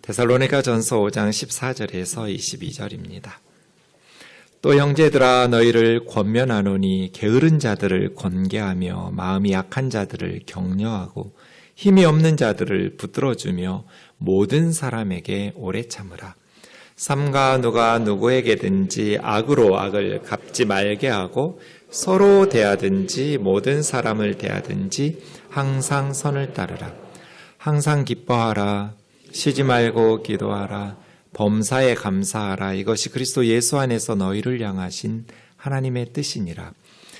데살로니가전서 5장 14절에서 22절입니다. 또 형제들아 너희를 권면하노니 게으른 자들을 권계하며 마음이 약한 자들을 격려하고 힘이 없는 자들을 붙들어주며 모든 사람에게 오래 참으라. 삼가 누가 누구에게든지 악으로 악을 갚지 말게 하고 서로 대하든지 모든 사람을 대하든지 항상 선을 따르라. 항상 기뻐하라. 쉬지 말고 기도하라. 범사에 감사하라. 이것이 그리스도 예수 안에서 너희를 향하신 하나님의 뜻이니라.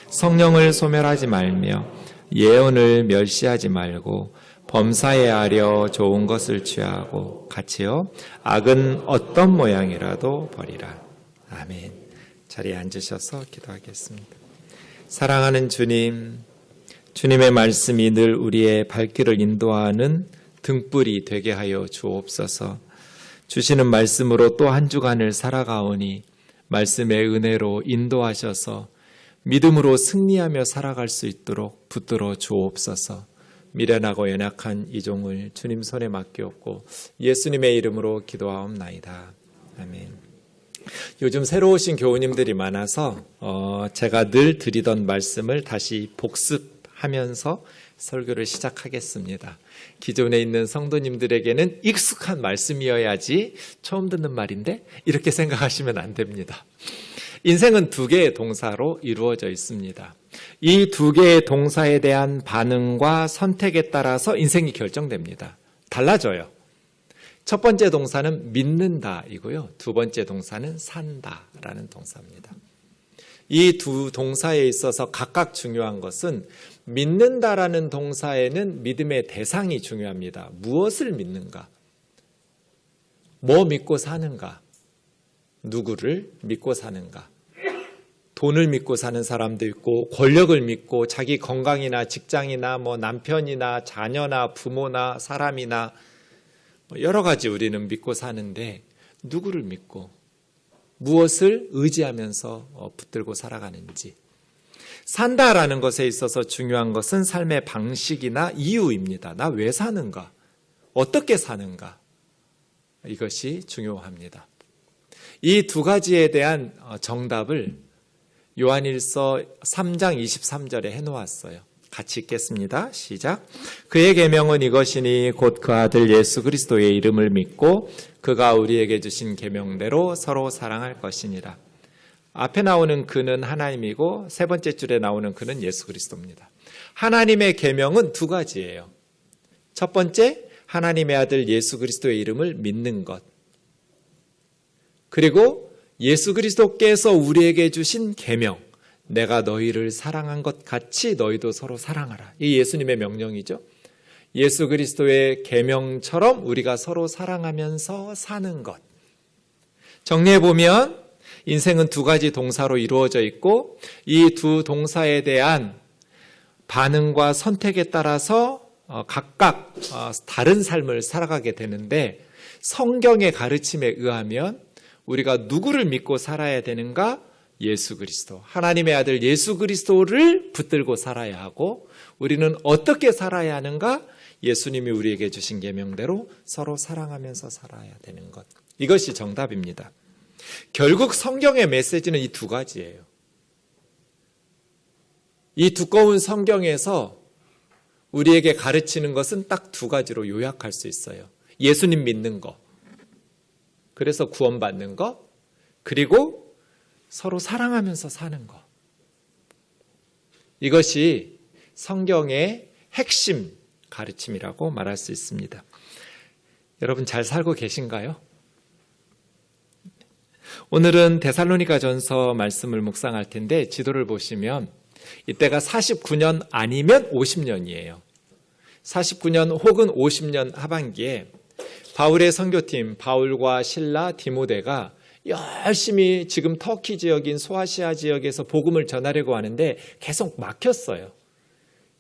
성령을 소멸하지 말며 예언을 멸시하지 말고 범사에 하려 좋은 것을 취하고 같이요 악은 어떤 모양이라도 버리라. 아멘. 자리에 앉으셔서 기도하겠습니다. 사랑하는 주님, 주님의 말씀이 늘 우리의 발길을 인도하는 등불이 되게 하여 주옵소서. 주시는 말씀으로 또 한 주간을 살아가오니 말씀의 은혜로 인도하셔서 믿음으로 승리하며 살아갈 수 있도록 붙들어 주옵소서. 미련하고 연약한 이 종을 주님 손에 맡기옵고 예수님의 이름으로 기도하옵나이다. 아멘. 요즘 새로 오신 교우님들이 많아서 제가 늘 드리던 말씀을 다시 복습하면서 설교를 시작하겠습니다. 기존에 있는 성도님들에게는 익숙한 말씀이어야지 처음 듣는 말인데 이렇게 생각하시면 안 됩니다. 인생은 두 개의 동사로 이루어져 있습니다. 이 두 개의 동사에 대한 반응과 선택에 따라서 인생이 결정됩니다. 달라져요. 첫 번째 동사는 믿는다이고요. 두 번째 동사는 산다라는 동사입니다. 이 두 동사에 있어서 각각 중요한 것은 믿는다라는 동사에는 믿음의 대상이 중요합니다. 무엇을 믿는가? 뭐 믿고 사는가? 누구를 믿고 사는가? 돈을 믿고 사는 사람도 있고 권력을 믿고 자기 건강이나 직장이나 남편이나 자녀나 부모나 사람이나 여러 가지 우리는 믿고 사는데 누구를 믿고 무엇을 의지하면서 붙들고 살아가는지. 산다라는 것에 있어서 중요한 것은 삶의 방식이나 이유입니다. 나 왜 사는가? 어떻게 사는가? 이것이 중요합니다. 이 두 가지에 대한 정답을 요한일서 3장 23절에 해놓았어요. 같이 읽겠습니다. 시작. 그의 계명은 이것이니 곧 그 아들 예수 그리스도의 이름을 믿고 그가 우리에게 주신 계명대로 서로 사랑할 것이니라. 앞에 나오는 그는 하나님이고 세 번째 줄에 나오는 그는 예수 그리스도입니다. 하나님의 계명은 두 가지예요. 첫 번째, 하나님의 아들 예수 그리스도의 이름을 믿는 것. 그리고 예수 그리스도께서 우리에게 주신 계명, 내가 너희를 사랑한 것 같이 너희도 서로 사랑하라. 이 예수님의 명령이죠. 예수 그리스도의 계명처럼 우리가 서로 사랑하면서 사는 것. 정리해보면 인생은 두 가지 동사로 이루어져 있고 이 두 동사에 대한 반응과 선택에 따라서 각각 다른 삶을 살아가게 되는데 성경의 가르침에 의하면 우리가 누구를 믿고 살아야 되는가? 예수 그리스도, 하나님의 아들 예수 그리스도를 붙들고 살아야 하고 우리는 어떻게 살아야 하는가? 예수님이 우리에게 주신 계명대로 서로 사랑하면서 살아야 되는 것. 이것이 정답입니다. 결국 성경의 메시지는 이 두 가지예요. 이 두꺼운 성경에서 우리에게 가르치는 것은 딱 두 가지로 요약할 수 있어요. 예수님 믿는 거, 그래서 구원받는 거, 그리고 서로 사랑하면서 사는 거. 이것이 성경의 핵심 가르침이라고 말할 수 있습니다. 여러분 잘 살고 계신가요? 오늘은 데살로니가전서 말씀을 묵상할 텐데 지도를 보시면 이때가 49년 아니면 50년이에요. 49년 혹은 50년 하반기에 바울의 선교팀 바울과 실라 디모데가 열심히 지금 터키 지역인 소아시아 지역에서 복음을 전하려고 하는데 계속 막혔어요.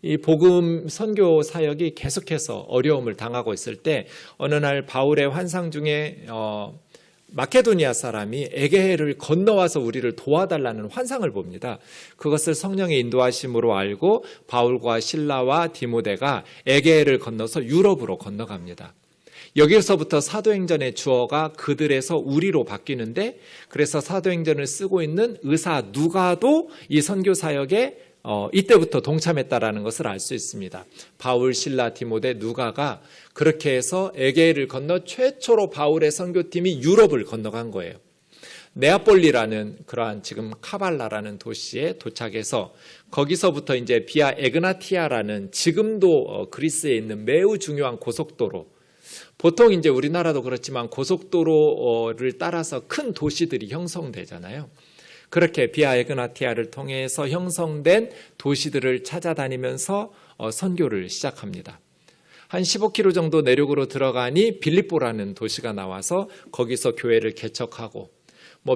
이 복음 선교 사역이 계속해서 어려움을 당하고 있을 때 어느 날 바울의 환상 중에 마케도니아 사람이 에게해를 건너와서 우리를 도와달라는 환상을 봅니다. 그것을 성령의 인도하심으로 알고 바울과 실라와 디모데가 에게해를 건너서 유럽으로 건너갑니다. 여기서부터 사도행전의 주어가 그들에서 우리로 바뀌는데, 그래서 사도행전을 쓰고 있는 의사 누가도 이 선교 사역에 이때부터 동참했다라는 것을 알 수 있습니다. 바울, 실라, 디모데, 누가가 그렇게 해서 에게를 건너 최초로 바울의 선교팀이 유럽을 건너간 거예요. 네아폴리라는 그러한 지금 카발라라는 도시에 도착해서 거기서부터 이제 비아 에그나티아라는 지금도 그리스에 있는 매우 중요한 고속도로, 보통 이제 우리나라도 그렇지만 고속도로를 따라서 큰 도시들이 형성되잖아요. 그렇게 비아 에그나티아를 통해서 형성된 도시들을 찾아다니면서 선교를 시작합니다. 한 15km 정도 내륙으로 들어가니 빌립보라는 도시가 나와서 거기서 교회를 개척하고,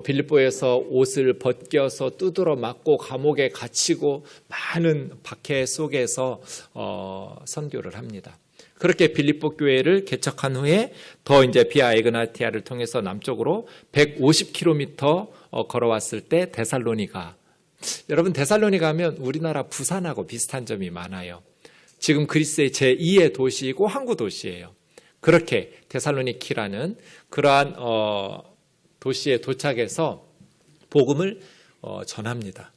빌립보에서 옷을 벗겨서 두드러 맞고 감옥에 갇히고 많은 박해 속에서 선교를 합니다. 그렇게 빌립보 교회를 개척한 후에 더 이제 비아 에그나티아를 통해서 남쪽으로 150km 걸어왔을 때 데살로니가, 여러분 데살로니가 하면 우리나라 부산하고 비슷한 점이 많아요. 지금 그리스의 제2의 도시이고 항구 도시예요. 그렇게 데살로니키라는 그러한 도시에 도착해서 복음을 전합니다.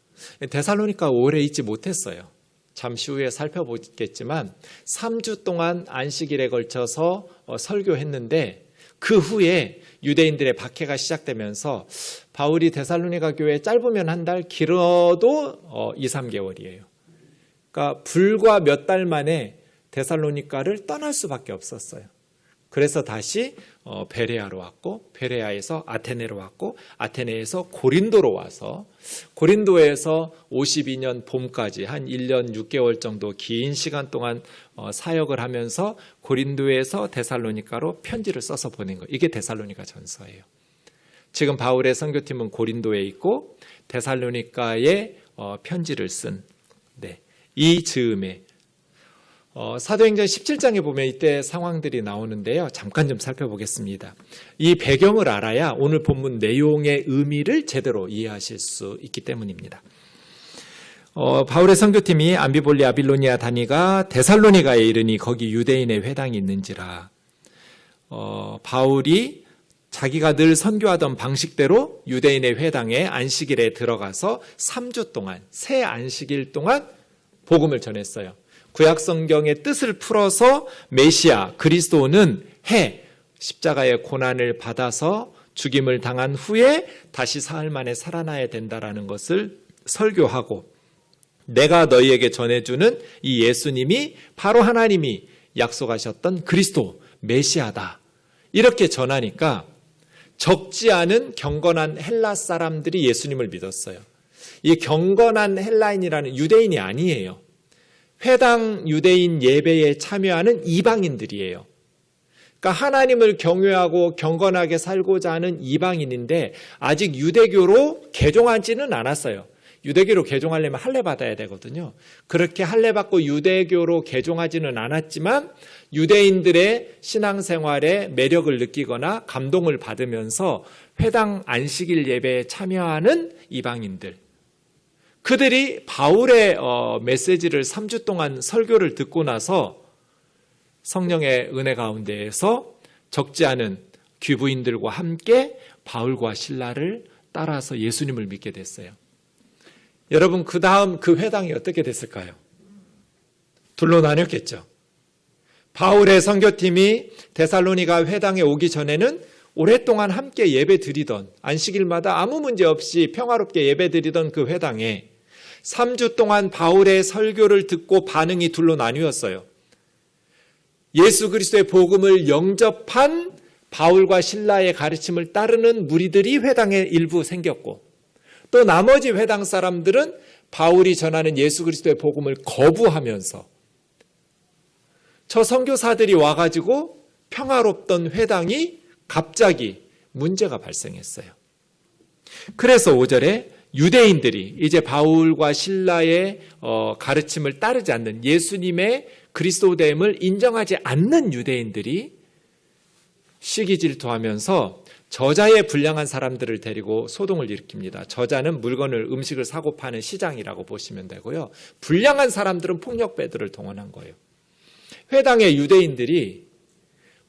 데살로니가 오래 있지 못했어요. 잠시 후에 살펴보겠지만 3주 동안 안식일에 걸쳐서 설교했는데, 그 후에 유대인들의 박해가 시작되면서 바울이 데살로니가 교회에 짧으면 한 달, 길어도 2, 3개월이에요. 그러니까 불과 몇 달 만에 데살로니가를 떠날 수밖에 없었어요. 그래서 다시 베레아로 왔고, 베레아에서 아테네로 왔고, 아테네에서 고린도로 와서 고린도에서 52년 봄까지 한 1년 6개월 정도 긴 시간 동안 사역을 하면서 고린도에서 데살로니가로 편지를 써서 보낸 거예요. 이게 데살로니가 전서예요. 지금 바울의 선교팀은 고린도에 있고 데살로니가에 편지를 쓴 이 즈음에 사도행전 17장에 보면 이때 상황들이 나오는데요. 잠깐 좀 살펴보겠습니다. 이 배경을 알아야 오늘 본문 내용의 의미를 제대로 이해하실 수 있기 때문입니다. 바울의 선교팀이 암비볼리 아빌로니아 다니가 데살로니가에 이르니 거기 유대인의 회당이 있는지라. 바울이 자기가 늘 선교하던 방식대로 유대인의 회당에 안식일에 들어가서 3주 동안, 새 안식일 동안 복음을 전했어요. 구약 성경의 뜻을 풀어서 메시아 그리스도는 십자가의 고난을 받아서 죽임을 당한 후에 다시 사흘 만에 살아나야 된다라는 것을 설교하고, 내가 너희에게 전해주는 이 예수님이 바로 하나님이 약속하셨던 그리스도 메시아다, 이렇게 전하니까 적지 않은 경건한 헬라 사람들이 예수님을 믿었어요. 이 경건한 헬라인이라는 유대인이 아니에요. 회당 유대인 예배에 참여하는 이방인들이에요. 그러니까 하나님을 경외하고 경건하게 살고자 하는 이방인인데 아직 유대교로 개종하지는 않았어요. 유대교로 개종하려면 할례 받아야 되거든요. 그렇게 할례 받고 유대교로 개종하지는 않았지만 유대인들의 신앙생활에 매력을 느끼거나 감동을 받으면서 회당 안식일 예배에 참여하는 이방인들, 그들이 바울의 메시지를 3주 동안 설교를 듣고 나서 성령의 은혜 가운데에서 적지 않은 귀부인들과 함께 바울과 실라를 따라서 예수님을 믿게 됐어요. 여러분, 그 다음 그 회당이 어떻게 됐을까요? 둘로 나뉘었겠죠. 바울의 선교팀이 데살로니가 회당에 오기 전에는 오랫동안 함께 예배 드리던, 안식일마다 아무 문제 없이 평화롭게 예배 드리던 그 회당에 3주 동안 바울의 설교를 듣고 반응이 둘로 나뉘었어요. 예수 그리스도의 복음을 영접한 바울과 실라의 가르침을 따르는 무리들이 회당에 일부 생겼고, 또 나머지 회당 사람들은 바울이 전하는 예수 그리스도의 복음을 거부하면서 저 선교사들이 와가지고 평화롭던 회당이 갑자기 문제가 발생했어요. 그래서 5절에 유대인들이 이제 바울과 실라의 가르침을 따르지 않는, 예수님의 그리스도됨을 인정하지 않는 유대인들이 시기 질투하면서 저자의 불량한 사람들을 데리고 소동을 일으킵니다. 저자는 물건을, 음식을 사고 파는 시장이라고 보시면 되고요. 불량한 사람들은 폭력배들을 동원한 거예요. 회당의 유대인들이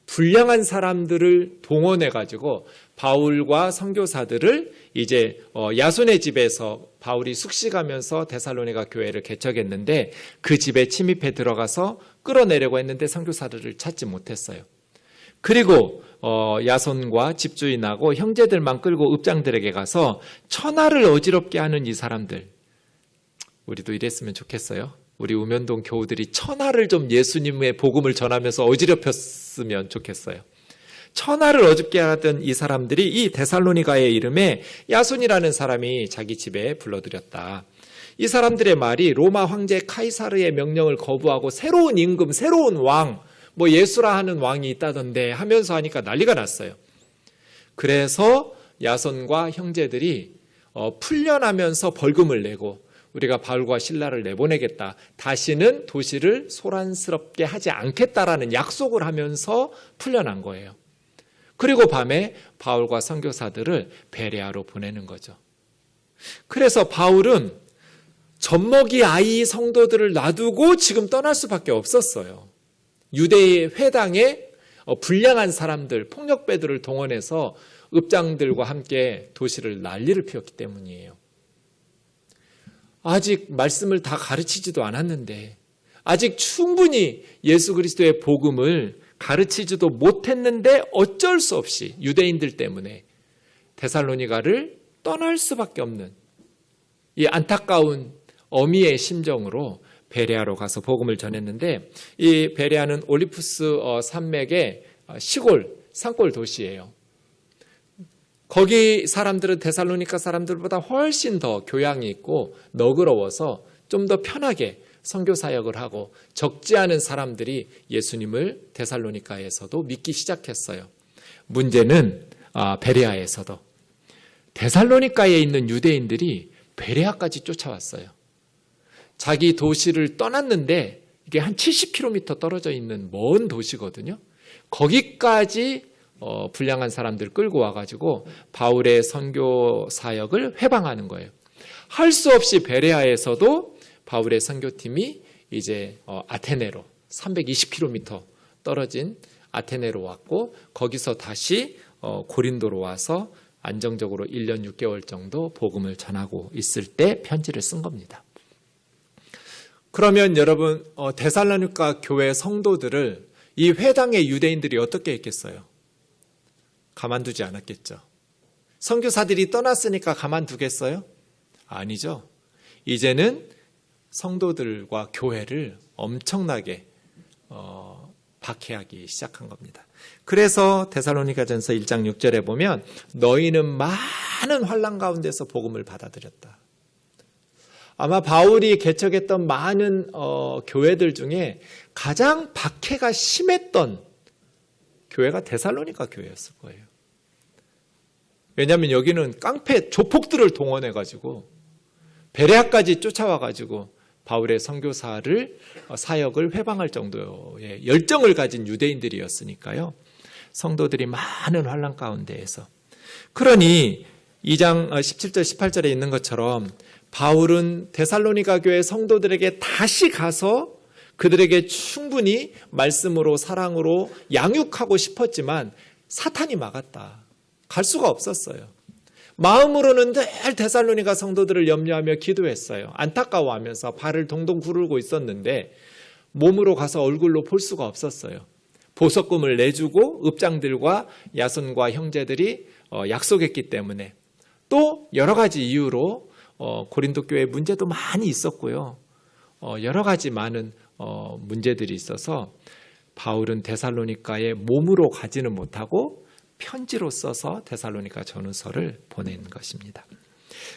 불량한 사람들을 동원해 가지고 바울과 선교사들을 이제 야손의 집에서 바울이 숙식하면서 데살로니가 교회를 개척했는데 그 집에 침입해 들어가서 끌어내려고 했는데 선교사들을 찾지 못했어요. 그리고 야손과 집주인하고 형제들만 끌고 읍장들에게 가서 천하를 어지럽게 하는 이 사람들, 우리도 이랬으면 좋겠어요. 우리 우면동 교우들이 천하를 좀 예수님의 복음을 전하면서 어지럽혔으면 좋겠어요. 천하를 어줍게 하던 이 사람들이 이 데살로니가의 이름에 야손이라는 사람이 자기 집에 불러들였다. 이 사람들의 말이 로마 황제 카이사르의 명령을 거부하고 새로운 임금, 새로운 왕, 뭐 예수라 하는 왕이 있다던데 하면서 하니까 난리가 났어요. 그래서 야손과 형제들이 풀려나면서 벌금을 내고 우리가 바울과 실라를 내보내겠다. 다시는 도시를 소란스럽게 하지 않겠다라는 약속을 하면서 풀려난 거예요. 그리고 밤에 바울과 선교사들을 베레아로 보내는 거죠. 그래서 바울은 젖먹이 아이 성도들을 놔두고 지금 떠날 수밖에 없었어요. 유대의 회당에 불량한 사람들, 폭력배들을 동원해서 읍장들과 함께 도시를 난리를 피웠기 때문이에요. 아직 말씀을 다 가르치지도 않았는데, 아직 충분히 예수 그리스도의 복음을 가르치지도 못했는데 어쩔 수 없이 유대인들 때문에 데살로니가를 떠날 수밖에 없는 이 안타까운 어미의 심정으로 베레아로 가서 복음을 전했는데, 이 베레아는 올리푸스 산맥의 시골 산골 도시예요. 거기 사람들은 데살로니가 사람들보다 훨씬 더 교양이 있고 너그러워서 좀 더 편하게 선교 사역을 하고 적지 않은 사람들이 예수님을 데살로니가에서도 믿기 시작했어요. 문제는 베레아에서도 데살로니가에 있는 유대인들이 베레아까지 쫓아왔어요. 자기 도시를 떠났는데 이게 한 70km 떨어져 있는 먼 도시거든요. 거기까지 불량한 사람들 끌고 와가지고 바울의 선교 사역을 회방하는 거예요. 할 수 없이 베레아에서도 바울의 선교팀이 이제 아테네로 320km 떨어진 아테네로 왔고, 거기서 다시 고린도로 와서 안정적으로 1년 6개월 정도 복음을 전하고 있을 때 편지를 쓴 겁니다. 그러면 여러분, 데살로니가 교회 성도들을 이 회당의 유대인들이 어떻게 했겠어요? 가만두지 않았겠죠. 선교사들이 떠났으니까 가만두겠어요? 아니죠. 이제는 성도들과 교회를 엄청나게 박해하기 시작한 겁니다. 그래서 데살로니가전서 1장 6절에 보면 너희는 많은 환난 가운데서 복음을 받아들였다. 아마 바울이 개척했던 많은 교회들 중에 가장 박해가 심했던 교회가 데살로니가 교회였을 거예요. 왜냐하면 여기는 깡패 조폭들을 동원해가지고 베레아까지 쫓아와가지고 바울의 선교사를 사역을 회방할 정도의 열정을 가진 유대인들이었으니까요. 성도들이 많은 환난 가운데에서, 그러니 2장 17절 18절에 있는 것처럼 바울은 데살로니가 교회 성도들에게 다시 가서 그들에게 충분히 말씀으로 사랑으로 양육하고 싶었지만 사탄이 막았다. 갈 수가 없었어요. 마음으로는 늘 데살로니가 성도들을 염려하며 기도했어요. 안타까워하면서 발을 동동 구르고 있었는데 몸으로 가서 얼굴로 볼 수가 없었어요. 보석금을 내주고 읍장들과 야손과 형제들이 약속했기 때문에, 또 여러 가지 이유로 고린도 교회 문제도 많이 있었고요. 여러 가지 많은 문제들이 있어서 바울은 데살로니가에 몸으로 가지는 못하고 편지로 써서 데살로니가 전후서를 보낸 것입니다.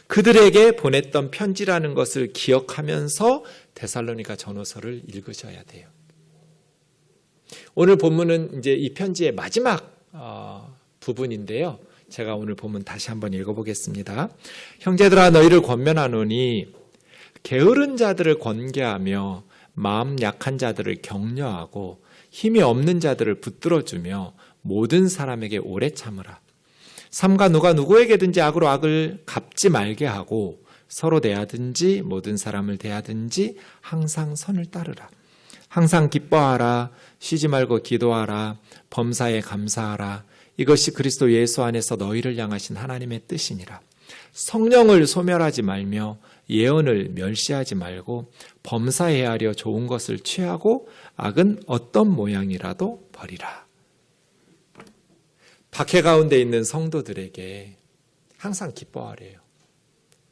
그들에게 보냈던 편지라는 것을 기억하면서 데살로니가 전후서를 읽으셔야 돼요. 오늘 본문은 이제 이 편지의 마지막 부분인데요. 제가 오늘 본문 다시 한번 읽어보겠습니다. 형제들아 너희를 권면하노니 게으른 자들을 권계하며 마음 약한 자들을 격려하고 힘이 없는 자들을 붙들어주며 모든 사람에게 오래 참으라. 삼가 누가 누구에게든지 악으로 악을 갚지 말게 하고 서로 대하든지 모든 사람을 대하든지 항상 선을 따르라. 항상 기뻐하라, 쉬지 말고 기도하라, 범사에 감사하라. 이것이 그리스도 예수 안에서 너희를 향하신 하나님의 뜻이니라. 성령을 소멸하지 말며 예언을 멸시하지 말고 범사에 하려 좋은 것을 취하고 악은 어떤 모양이라도 버리라. 박해 가운데 있는 성도들에게 항상 기뻐하래요.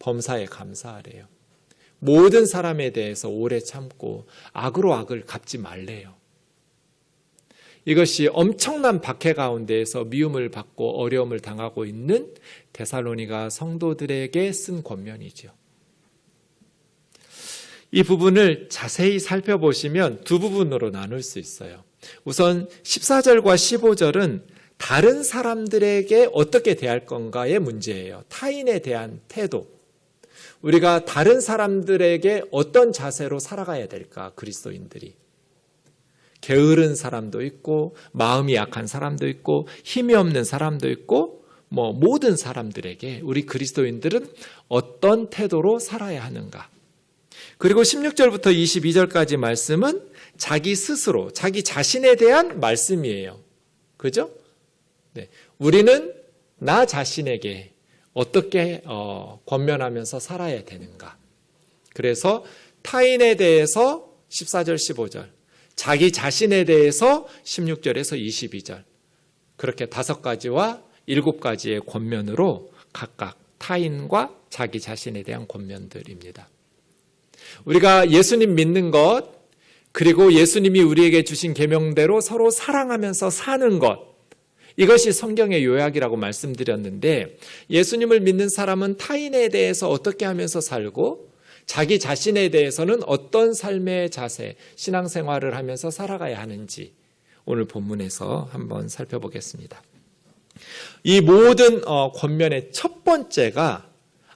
범사에 감사하래요. 모든 사람에 대해서 오래 참고 악으로 악을 갚지 말래요. 이것이 엄청난 박해 가운데에서 미움을 받고 어려움을 당하고 있는 데살로니가 성도들에게 쓴 권면이죠. 이 부분을 자세히 살펴보시면 두 부분으로 나눌 수 있어요. 우선 14절과 15절은 다른 사람들에게 어떻게 대할 건가의 문제예요. 타인에 대한 태도. 우리가 다른 사람들에게 어떤 자세로 살아가야 될까, 그리스도인들이. 게으른 사람도 있고 마음이 약한 사람도 있고 힘이 없는 사람도 있고 모든 사람들에게 우리 그리스도인들은 어떤 태도로 살아야 하는가. 그리고 16절부터 22절까지 말씀은 자기 스스로, 자기 자신에 대한 말씀이에요. 그죠? 네. 우리는 나 자신에게 어떻게 권면하면서 살아야 되는가. 그래서 타인에 대해서 14절, 15절, 자기 자신에 대해서 16절에서 22절, 그렇게 5가지와 7가지의 권면으로 각각 타인과 자기 자신에 대한 권면들입니다. 우리가 예수님 믿는 것, 그리고 예수님이 우리에게 주신 계명대로 서로 사랑하면서 사는 것, 이것이 성경의 요약이라고 말씀드렸는데, 예수님을 믿는 사람은 타인에 대해서 어떻게 하면서 살고 자기 자신에 대해서는 어떤 삶의 자세, 신앙생활을 하면서 살아가야 하는지 오늘 본문에서 한번 살펴보겠습니다. 이 모든 권면의 첫 번째가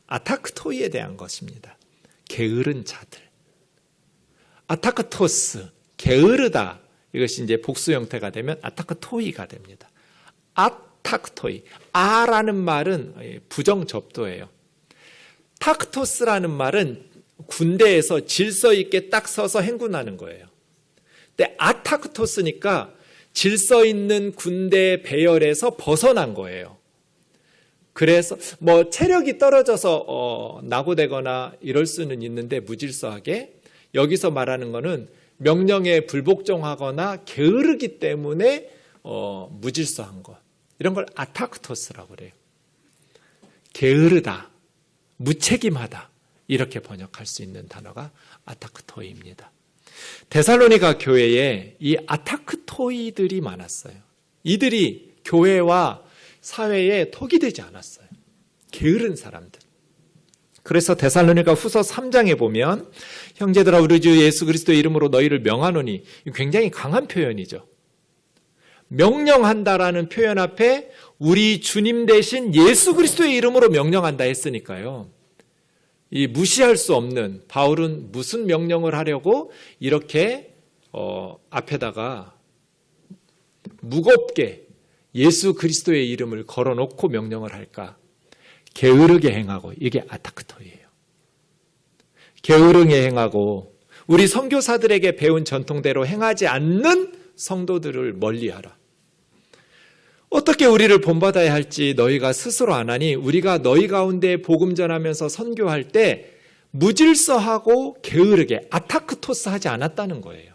아타크토이에 대한 것입니다. 게으른 자들. 아타크토스, 게으르다. 이것이 이제 복수 형태가 되면 아타크토이가 됩니다. 아타크토이. 아라는 말은 부정접도예요. 타크토스라는 말은 군대에서 질서 있게 딱 서서 행군하는 거예요. 근데 아타크토스니까 질서 있는 군대 배열에서 벗어난 거예요. 그래서 체력이 떨어져서 낙오되거나 이럴 수는 있는데 무질서하게, 여기서 말하는 거는 명령에 불복종하거나 게으르기 때문에 무질서한 것, 이런 걸 아타크토스라고 그래요. 게으르다, 무책임하다, 이렇게 번역할 수 있는 단어가 아타크토이입니다. 데살로니가 교회에 이 아타크토이들이 많았어요. 이들이 교회와 사회에 톡이 되지 않았어요. 게으른 사람들. 그래서 데살로니가 후서 3장에 보면 형제들아 우리 주 예수 그리스도의 이름으로 너희를 명하노니, 굉장히 강한 표현이죠. 명령한다라는 표현 앞에 우리 주님 대신 예수 그리스도의 이름으로 명령한다 했으니까요. 이 무시할 수 없는, 바울은 무슨 명령을 하려고 이렇게 앞에다가 무겁게 예수 그리스도의 이름을 걸어놓고 명령을 할까? 게으르게 행하고, 이게 아타크토이예요. 게으르게 행하고 우리 선교사들에게 배운 전통대로 행하지 않는 성도들을 멀리하라. 어떻게 우리를 본받아야 할지 너희가 스스로 아나니 우리가 너희 가운데 복음 전하면서 선교할 때 무질서하고 게으르게 아타크토스 하지 않았다는 거예요.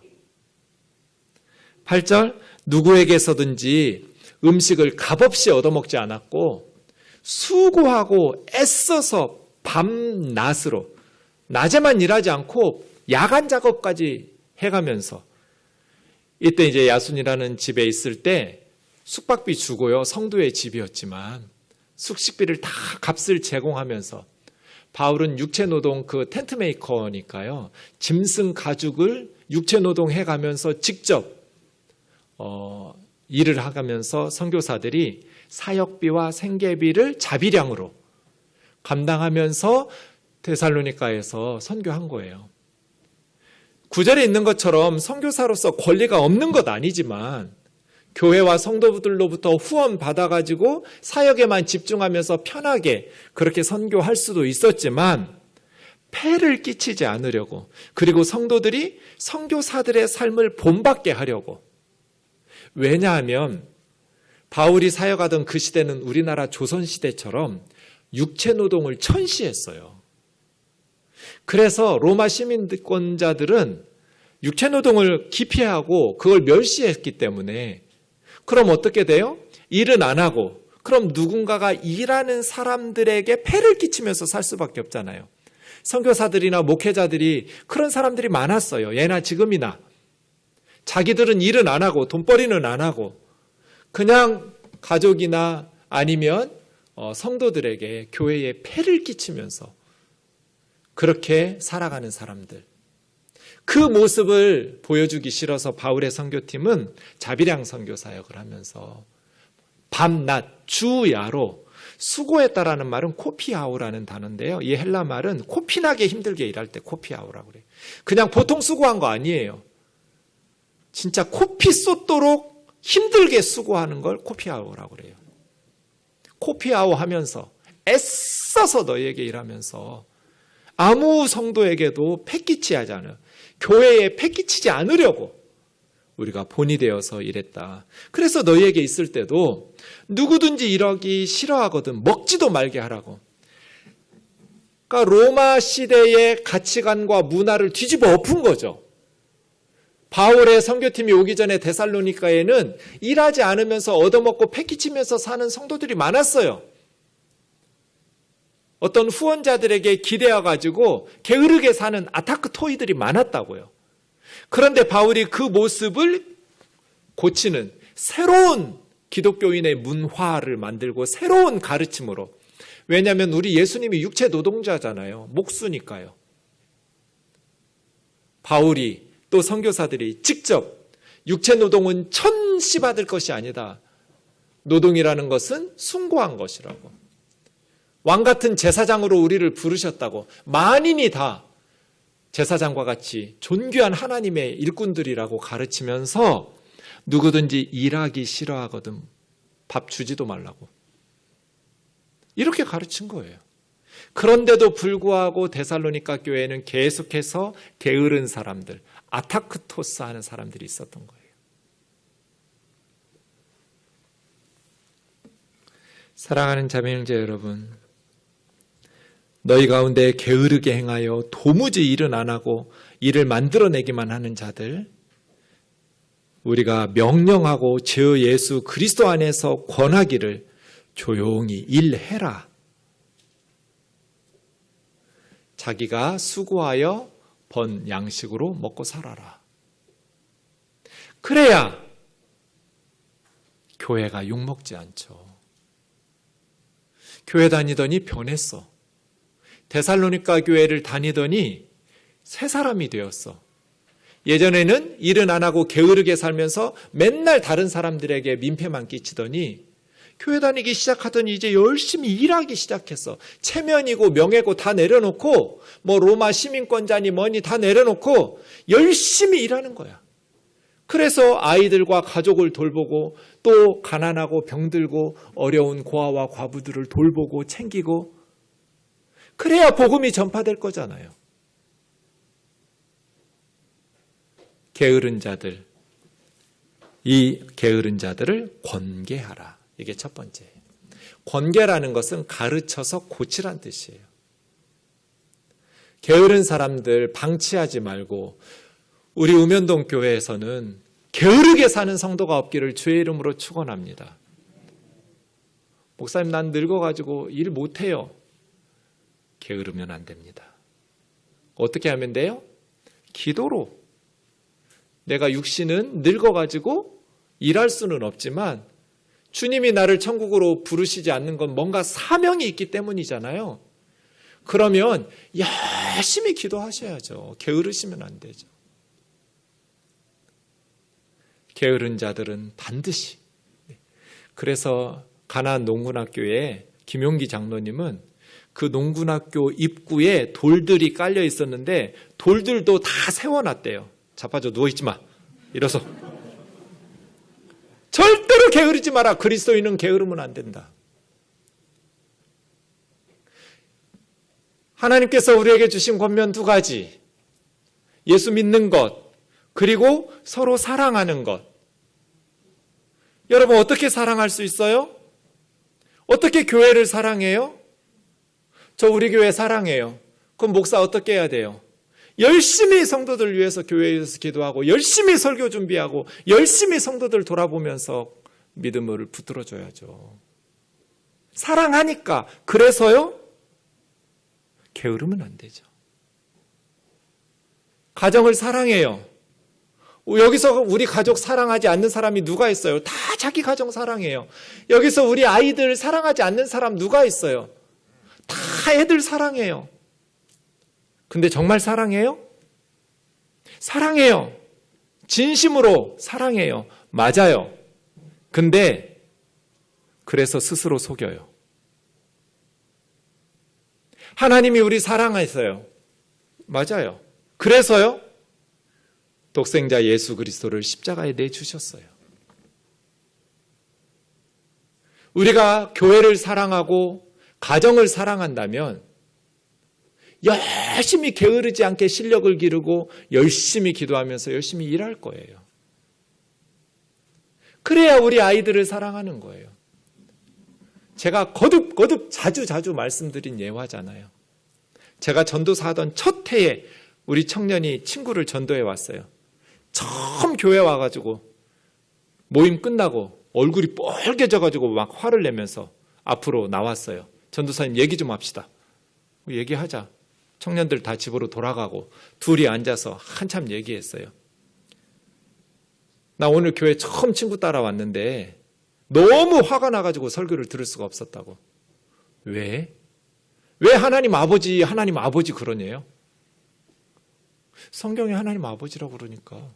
8절, 누구에게서든지 음식을 값없이 얻어먹지 않았고 수고하고 애써서 밤낮으로, 낮에만 일하지 않고 야간 작업까지 해가면서, 이때 이제 야순이라는 집에 있을 때 숙박비 주고요. 성도의 집이었지만 숙식비를 다 값을 제공하면서, 바울은 육체노동 텐트 메이커니까요. 짐승 가죽을 육체노동 해가면서 직접 일을 하면서 선교사들이 사역비와 생계비를 자비량으로 감당하면서 데살로니가에서 선교한 거예요. 9절에 있는 것처럼 선교사로서 권리가 없는 것 아니지만 교회와 성도들로부터 후원 받아가지고 사역에만 집중하면서 편하게 그렇게 선교할 수도 있었지만, 폐를 끼치지 않으려고, 그리고 성도들이 선교사들의 삶을 본받게 하려고. 왜냐하면 바울이 사역하던 그 시대는 우리나라 조선시대처럼 육체노동을 천시했어요. 그래서 로마 시민권자들은 육체노동을 기피하고 그걸 멸시했기 때문에, 그럼 어떻게 돼요? 일은 안 하고, 그럼 누군가가 일하는 사람들에게 폐를 끼치면서 살 수밖에 없잖아요. 선교사들이나 목회자들이 그런 사람들이 많았어요. 예나 지금이나. 자기들은 일은 안 하고 돈벌이는 안 하고 그냥 가족이나 아니면 성도들에게 교회에 폐를 끼치면서 그렇게 살아가는 사람들. 그 모습을 보여주기 싫어서 바울의 선교팀은 자비량 선교 사역을 하면서 밤낮 주야로 수고했다라는 말은 코피아우라는 단어인데요. 이 헬라 말은 코피나게 힘들게 일할 때 코피아우라고 그래요. 그냥 보통 수고한 거 아니에요. 진짜 코피 쏟도록 힘들게 수고하는 걸 코피아우라고 그래요. 코피아우 하면서 애써서 너희에게 일하면서 아무 성도에게도 패끼치 하지 않아요. 교회에 패끼치지 않으려고 우리가 본이 되어서 일했다. 그래서 너희에게 있을 때도 누구든지 일하기 싫어하거든 먹지도 말게 하라고. 그러니까 로마 시대의 가치관과 문화를 뒤집어 엎은 거죠. 바울의 선교팀이 오기 전에 데살로니가에는 일하지 않으면서 얻어먹고 패끼치면서 사는 성도들이 많았어요. 어떤 후원자들에게 기대어가지고 게으르게 사는 아타크토이들이 많았다고요. 그런데 바울이 그 모습을 고치는 새로운 기독교인의 문화를 만들고 새로운 가르침으로. 왜냐하면 우리 예수님이 육체 노동자잖아요. 목수니까요. 바울이 또 선교사들이 직접 육체 노동은 천시 받을 것이 아니다. 노동이라는 것은 숭고한 것이라고. 왕 같은 제사장으로 우리를 부르셨다고. 만인이 다 제사장과 같이 존귀한 하나님의 일꾼들이라고 가르치면서 누구든지 일하기 싫어하거든 밥 주지도 말라고. 이렇게 가르친 거예요. 그런데도 불구하고 데살로니가 교회에는 계속해서 게으른 사람들, 아타크토스 하는 사람들이 있었던 거예요. 사랑하는 자매 형제 여러분, 너희 가운데 게으르게 행하여 도무지 일은 안 하고 일을 만들어내기만 하는 자들, 우리가 명령하고 주 예수 그리스도 안에서 권하기를 조용히 일해라. 자기가 수고하여 번 양식으로 먹고 살아라. 그래야 교회가 욕먹지 않죠. 교회 다니더니 변했어. 데살로니가 교회를 다니더니 새 사람이 되었어. 예전에는 일은 안 하고 게으르게 살면서 맨날 다른 사람들에게 민폐만 끼치더니 교회 다니기 시작하더니 이제 열심히 일하기 시작했어. 체면이고 명예고 다 내려놓고 뭐 로마 시민권자니 뭐니 다 내려놓고 열심히 일하는 거야. 그래서 아이들과 가족을 돌보고 또 가난하고 병들고 어려운 고아와 과부들을 돌보고 챙기고, 그래야 복음이 전파될 거잖아요. 게으른 자들, 이 게으른 자들을 권계하라. 이게 첫 번째예요. 권계라는 것은 가르쳐서 고치란 뜻이에요. 게으른 사람들 방치하지 말고, 우리 우면동 교회에서는 게으르게 사는 성도가 없기를 주의 이름으로 축원합니다. 목사님, 난 늙어가지고 일 못해요. 게으르면 안 됩니다. 어떻게 하면 돼요? 기도로. 내가 육신은 늙어가지고 일할 수는 없지만 주님이 나를 천국으로 부르시지 않는 건 뭔가 사명이 있기 때문이잖아요. 그러면 열심히 기도하셔야죠. 게으르시면 안 되죠. 게으른 자들은 반드시. 그래서 가나안 농군학교에 김용기 장로님은 그 농군학교 입구에 돌들이 깔려 있었는데 돌들도 다 세워놨대요. 자빠져 누워있지 마. 이래서 절대로 게으르지 마라. 그리스도인은 게으르면 안 된다. 하나님께서 우리에게 주신 권면 두 가지. 예수 믿는 것, 그리고 서로 사랑하는 것. 여러분, 어떻게 사랑할 수 있어요? 어떻게 교회를 사랑해요? 저 우리 교회 사랑해요. 그럼 목사 어떻게 해야 돼요? 열심히 성도들 위해서 교회에서 기도하고, 열심히 설교 준비하고, 열심히 성도들 돌아보면서 믿음을 붙들어줘야죠. 사랑하니까. 그래서요? 게으르면 안 되죠. 가정을 사랑해요. 여기서 우리 가족 사랑하지 않는 사람이 누가 있어요? 다 자기 가정 사랑해요. 여기서 우리 아이들 사랑하지 않는 사람 누가 있어요? 다 애들 사랑해요. 근데 정말 사랑해요? 사랑해요. 진심으로 사랑해요. 맞아요. 근데 그래서 스스로 속여요. 하나님이 우리 사랑했어요. 맞아요. 그래서요? 독생자 예수 그리스도를 십자가에 내주셨어요. 우리가 교회를 사랑하고 가정을 사랑한다면 열심히 게으르지 않게 실력을 기르고 열심히 기도하면서 열심히 일할 거예요. 그래야 우리 아이들을 사랑하는 거예요. 제가 거듭 자주 말씀드린 예화잖아요. 제가 전도사하던 첫 해에 우리 청년이 친구를 전도해 왔어요. 처음 교회 와가지고 모임 끝나고 얼굴이 뻘개져가지고 막 화를 내면서 앞으로 나왔어요. 전도사님 얘기 좀 합시다. 얘기하자. 청년들 다 집으로 돌아가고 둘이 앉아서 한참 얘기했어요. 나 오늘 교회 처음 친구 따라왔는데 너무 화가 나가지고 설교를 들을 수가 없었다고. 왜? 왜 하나님 아버지 그러네요? 성경에 하나님 아버지라고 그러니까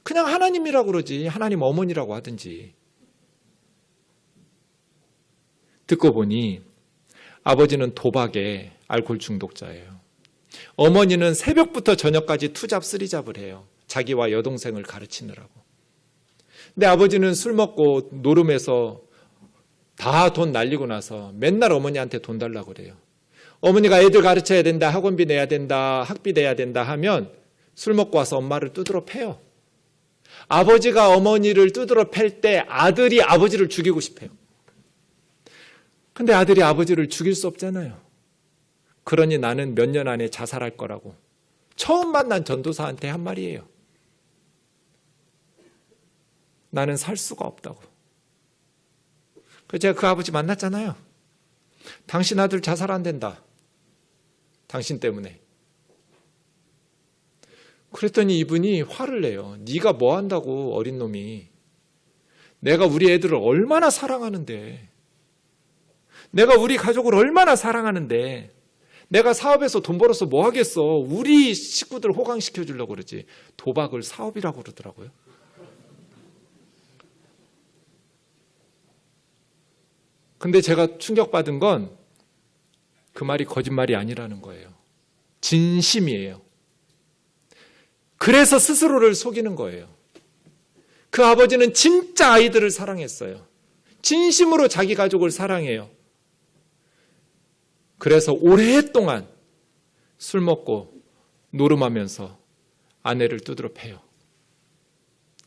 그냥 하나님이라고 그러지 하나님 어머니라고 하든지. 듣고 보니 아버지는 도박에 알코올 중독자예요. 어머니는 새벽부터 저녁까지 투잡 쓰리잡을 해요. 자기와 여동생을 가르치느라고. 근데 아버지는 술 먹고 노름해서 다 돈 날리고 나서 맨날 어머니한테 돈 달라고 그래요. 어머니가 애들 가르쳐야 된다, 학원비 내야 된다, 학비 내야 된다 하면 술 먹고 와서 엄마를 두드러 패요. 아버지가 어머니를 두드러 팰 때 아들이 아버지를 죽이고 싶어요. 근데 아들이 아버지를 죽일 수 없잖아요. 그러니 나는 몇 년 안에 자살할 거라고 처음 만난 전도사한테 한 말이에요. 나는 살 수가 없다고. 그래서 제가 그 아버지 만났잖아요. 당신 아들 자살 안 된다. 당신 때문에. 그랬더니 이분이 화를 내요. 네가 뭐 한다고 어린 놈이. 내가 우리 애들을 얼마나 사랑하는데. 내가 우리 가족을 얼마나 사랑하는데. 내가 사업에서 돈 벌어서 뭐 하겠어. 우리 식구들 호강시켜 주려고 그러지. 도박을 사업이라고 그러더라고요. 근데 제가 충격받은 건 그 말이 거짓말이 아니라는 거예요. 진심이에요. 그래서 스스로를 속이는 거예요. 그 아버지는 진짜 아이들을 사랑했어요. 진심으로 자기 가족을 사랑해요. 그래서 오랫동안 술 먹고 노름하면서 아내를 두드러 패요.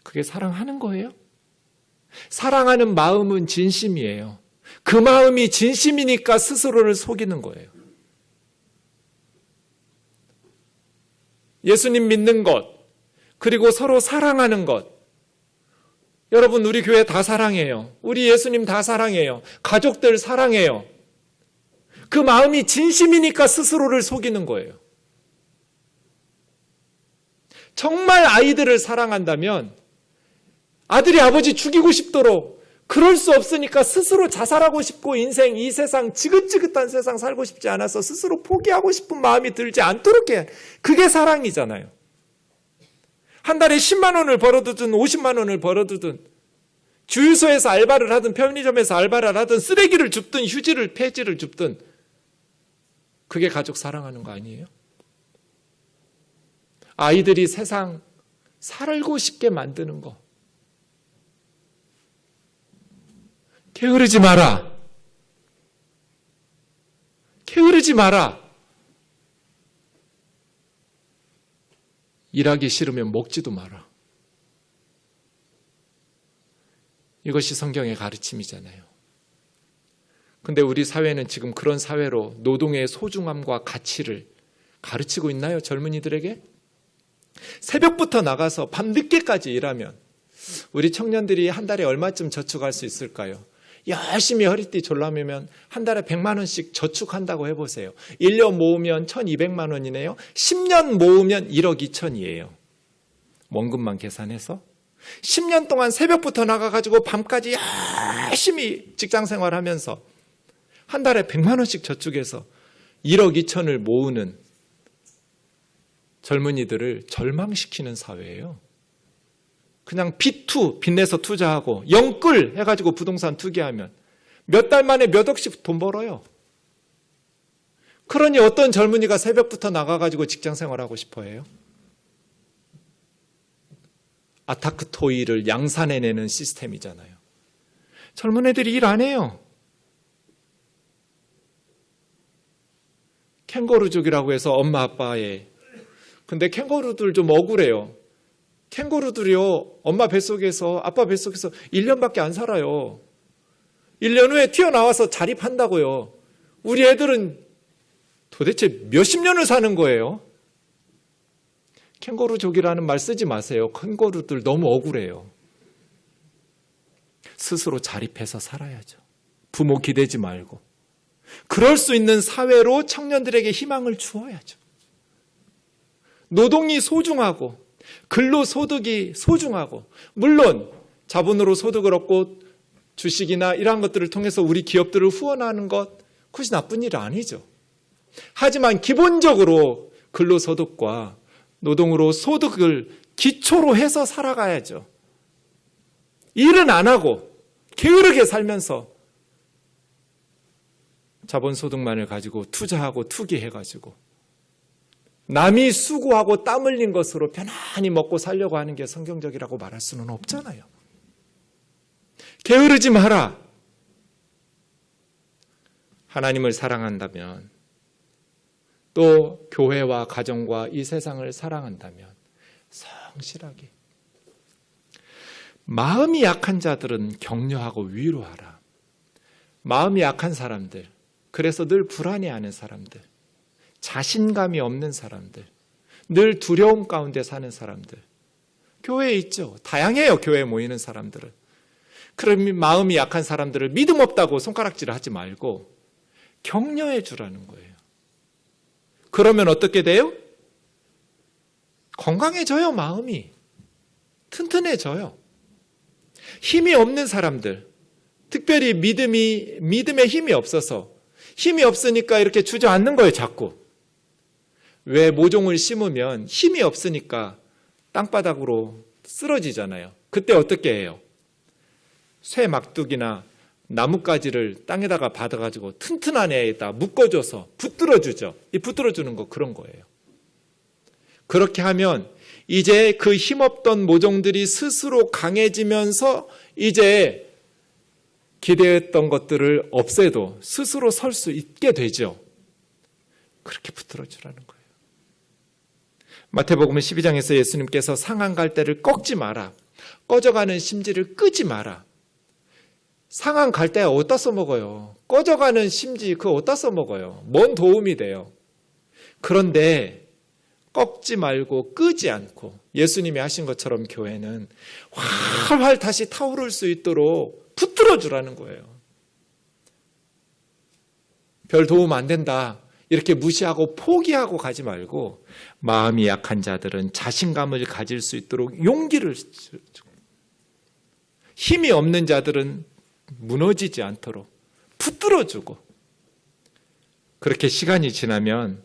그게 사랑하는 거예요? 사랑하는 마음은 진심이에요. 그 마음이 진심이니까 스스로를 속이는 거예요. 예수님 믿는 것, 그리고 서로 사랑하는 것. 여러분, 우리 교회 다 사랑해요. 우리 예수님 다 사랑해요. 가족들 사랑해요. 그 마음이 진심이니까 스스로를 속이는 거예요. 정말 아이들을 사랑한다면 아들이 아버지 죽이고 싶도록 그럴 수 없으니까 스스로 자살하고 싶고 인생 이 세상 지긋지긋한 세상 살고 싶지 않아서 스스로 포기하고 싶은 마음이 들지 않도록 해. 그게 사랑이잖아요. 한 달에 10만 원을 벌어두든 50만 원을 벌어두든 주유소에서 알바를 하든 편의점에서 알바를 하든 쓰레기를 줍든 휴지를 폐지를 줍든 그게 가족 사랑하는 거 아니에요? 아이들이 세상 살고 싶게 만드는 거. 게으르지 마라. 게으르지 마라. 일하기 싫으면 먹지도 마라. 이것이 성경의 가르침이잖아요. 근데 우리 사회는 지금 그런 사회로 노동의 소중함과 가치를 가르치고 있나요? 젊은이들에게? 새벽부터 나가서 밤늦게까지 일하면 우리 청년들이 한 달에 얼마쯤 저축할 수 있을까요? 열심히 허리띠 졸라매면 한 달에 100만 원씩 저축한다고 해보세요. 1년 모으면 1200만 원이네요. 10년 모으면 1억 2천이에요. 원금만 계산해서 10년 동안 새벽부터 나가가지고 밤까지 열심히 직장 생활하면서 한 달에 100만 원씩 저축해서 1억 2천을 모으는 젊은이들을 절망시키는 사회예요. 그냥 빚내서 투자하고 영끌 해가지고 부동산 투기하면 몇 달 만에 몇 억씩 돈 벌어요. 그러니 어떤 젊은이가 새벽부터 나가가지고 직장 생활하고 싶어해요? 아타크 토이를 양산해내는 시스템이잖아요. 젊은 애들이 일 안 해요. 캥거루족이라고 해서 엄마 아빠의, 근데 캥거루들 좀 억울해요. 캥거루들이요, 엄마 뱃속에서, 아빠 뱃속에서 1년밖에 안 살아요. 1년 후에 튀어나와서 자립한다고요. 우리 애들은 도대체 몇십 년을 사는 거예요. 캥거루족이라는 말 쓰지 마세요. 캥거루들 너무 억울해요. 스스로 자립해서 살아야죠. 부모 기대지 말고. 그럴 수 있는 사회로 청년들에게 희망을 주어야죠. 노동이 소중하고 근로소득이 소중하고, 물론 자본으로 소득을 얻고 주식이나 이러한 것들을 통해서 우리 기업들을 후원하는 것, 그것이 나쁜 일 아니죠. 하지만 기본적으로 근로소득과 노동으로 소득을 기초로 해서 살아가야죠. 일은 안 하고 게으르게 살면서 자본소득만을 가지고 투자하고 투기해가지고 남이 수고하고 땀 흘린 것으로 편안히 먹고 살려고 하는 게 성경적이라고 말할 수는 없잖아요. 게으르지 마라. 하나님을 사랑한다면, 또 교회와 가정과 이 세상을 사랑한다면 성실하게. 마음이 약한 자들은 격려하고 위로하라. 마음이 약한 사람들, 그래서 늘 불안해하는 사람들, 자신감이 없는 사람들, 늘 두려움 가운데 사는 사람들, 교회에 있죠. 다양해요. 교회에 모이는 사람들은. 그럼 마음이 약한 사람들을 믿음 없다고 손가락질을 하지 말고 격려해 주라는 거예요. 그러면 어떻게 돼요? 건강해져요. 마음이 튼튼해져요. 힘이 없는 사람들, 특별히 믿음에 힘이 없어서, 힘이 없으니까 이렇게 주저앉는 거예요. 자꾸. 왜 모종을 심으면 힘이 없으니까 땅바닥으로 쓰러지잖아요. 그때 어떻게 해요? 쇠 막두기나 나뭇가지를 땅에다가 받아가지고 튼튼한 애에다 묶어줘서 붙들어주죠. 이 붙들어주는 거 그런 거예요. 그렇게 하면 이제 그 힘없던 모종들이 스스로 강해지면서 이제 기대했던 것들을 없애도 스스로 설 수 있게 되죠. 그렇게 붙들어주라는 거예요. 마태복음 12장에서 예수님께서 상한 갈대를 꺾지 마라. 꺼져가는 심지를 끄지 마라. 상한 갈대 어디다 써먹어요? 꺼져가는 심지 그거 어디다 써먹어요? 뭔 도움이 돼요? 그런데 꺾지 말고 끄지 않고 예수님이 하신 것처럼 교회는 활활 다시 타오를 수 있도록 붙들어주라는 거예요. 별 도움 안 된다. 이렇게 무시하고 포기하고 가지 말고 마음이 약한 자들은 자신감을 가질 수 있도록 용기를 주고, 힘이 없는 자들은 무너지지 않도록 붙들어주고, 그렇게 시간이 지나면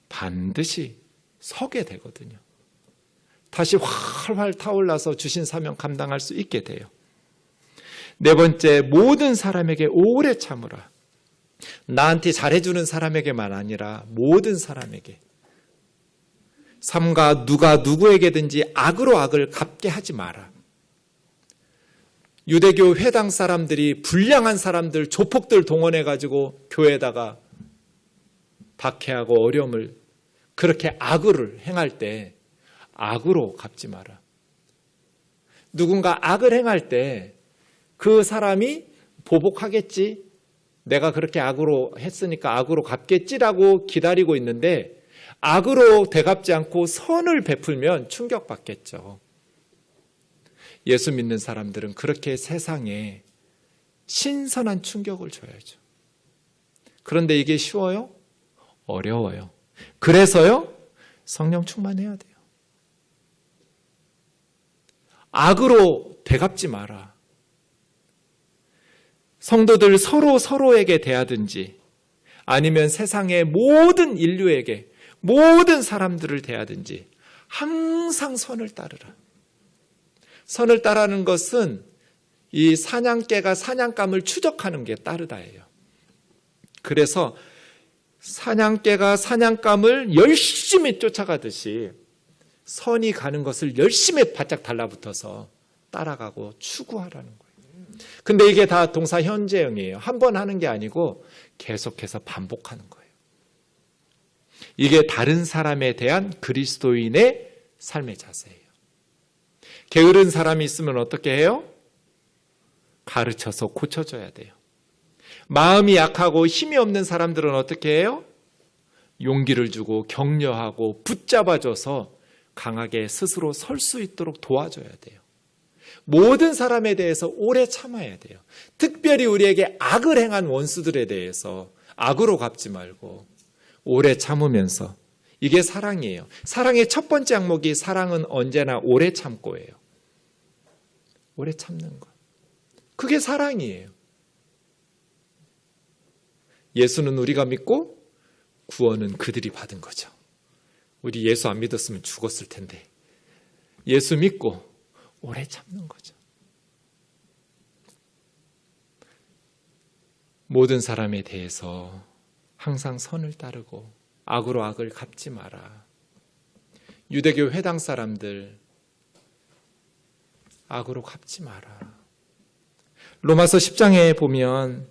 반드시 서게 되거든요. 다시 활활 타올라서 주신 사명 감당할 수 있게 돼요. 네 번째, 모든 사람에게 오래 참으라. 나한테 잘해주는 사람에게만 아니라 모든 사람에게. 삼가 누가 누구에게든지 악으로 악을 갚게 하지 마라. 유대교 회당 사람들이 불량한 사람들, 조폭들 동원해가지고 교회에다가 박해하고 어려움을, 그렇게 악을 행할 때 악으로 갚지 마라. 누군가 악을 행할 때 그 사람이 보복하겠지, 내가 그렇게 악으로 했으니까 악으로 갚겠지라고 기다리고 있는데 악으로 되갚지 않고 선을 베풀면 충격받겠죠. 예수 믿는 사람들은 그렇게 세상에 신선한 충격을 줘야죠. 그런데 이게 쉬워요? 어려워요. 그래서요, 성령 충만해야 돼요. 악으로 되갚지 마라. 성도들 서로에게 대하든지 아니면 세상의 모든 인류에게, 모든 사람들을 대하든지 항상 선을 따르라. 선을 따르는 것은 이 사냥개가 사냥감을 추적하는 게 따르다예요. 그래서 사냥개가 사냥감을 열심히 쫓아가듯이 선이 가는 것을 열심히 바짝 달라붙어서 따라가고 추구하라는 거예요. 근데 이게 다 동사 현재형이에요. 한 번 하는 게 아니고 계속해서 반복하는 거예요. 이게 다른 사람에 대한 그리스도인의 삶의 자세예요. 게으른 사람이 있으면 어떻게 해요? 가르쳐서 고쳐줘야 돼요. 마음이 약하고 힘이 없는 사람들은 어떻게 해요? 용기를 주고 격려하고 붙잡아줘서 강하게 스스로 설 수 있도록 도와줘야 돼요. 모든 사람에 대해서 오래 참아야 돼요. 특별히 우리에게 악을 행한 원수들에 대해서 악으로 갚지 말고 오래 참으면서, 이게 사랑이에요. 사랑의 첫 번째 항목이 사랑은 언제나 오래 참고예요. 오래 참는 것. 그게 사랑이에요. 예수는 우리가 믿고 구원은 그들이 받은 거죠. 우리 예수 안 믿었으면 죽었을 텐데 예수 믿고 오래 참는 거죠. 모든 사람에 대해서 항상 선을 따르고 악으로 악을 갚지 마라. 유대교 회당 사람들 악으로 갚지 마라. 로마서 10장에 보면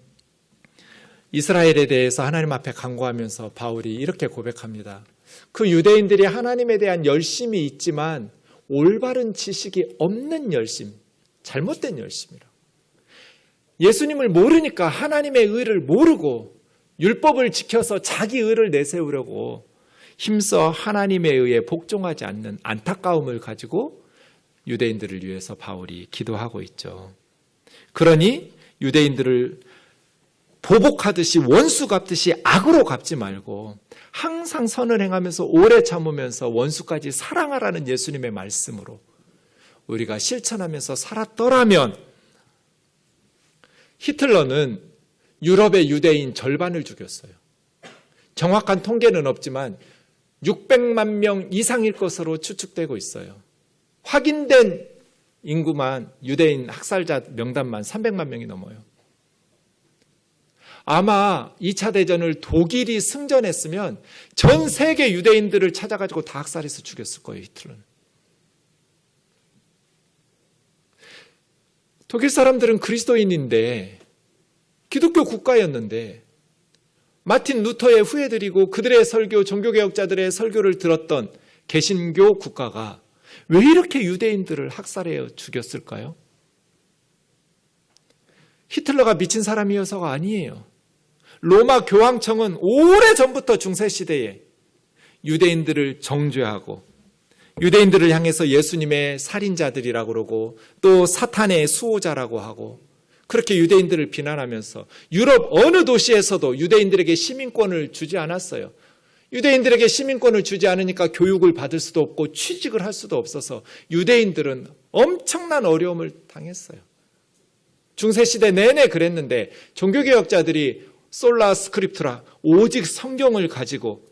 이스라엘에 대해서 하나님 앞에 간구하면서 바울이 이렇게 고백합니다. 그 유대인들이 하나님에 대한 열심이 있지만 올바른 지식이 없는 열심, 잘못된 열심이라. 예수님을 모르니까 하나님의 의를 모르고 율법을 지켜서 자기 의를 내세우려고 힘써 하나님의 의에 복종하지 않는 안타까움을 가지고 유대인들을 위해서 바울이 기도하고 있죠. 그러니 유대인들을 보복하듯이 원수 갚듯이 악으로 갚지 말고 항상 선을 행하면서 오래 참으면서 원수까지 사랑하라는 예수님의 말씀으로 우리가 실천하면서 살았더라면, 히틀러는 유럽의 유대인 절반을 죽였어요. 정확한 통계는 없지만 600만 명 이상일 것으로 추측되고 있어요. 확인된 인구만, 유대인 학살자 명단만 300만 명이 넘어요. 아마 2차 대전을 독일이 승전했으면 전 세계 유대인들을 찾아가지고 다 학살해서 죽였을 거예요, 히틀러는. 독일 사람들은 그리스도인인데, 기독교 국가였는데, 마틴 루터의 후예들이고 그들의 설교, 종교개혁자들의 설교를 들었던 개신교 국가가 왜 이렇게 유대인들을 학살해 죽였을까요? 히틀러가 미친 사람이어서가 아니에요. 로마 교황청은 오래전부터 중세시대에 유대인들을 정죄하고 유대인들을 향해서 예수님의 살인자들이라고 그러고 또 사탄의 수호자라고 하고 그렇게 유대인들을 비난하면서 유럽 어느 도시에서도 유대인들에게 시민권을 주지 않았어요. 유대인들에게 시민권을 주지 않으니까 교육을 받을 수도 없고 취직을 할 수도 없어서 유대인들은 엄청난 어려움을 당했어요. 중세시대 내내 그랬는데 종교개혁자들이 솔라 스크립투라, 오직 성경을 가지고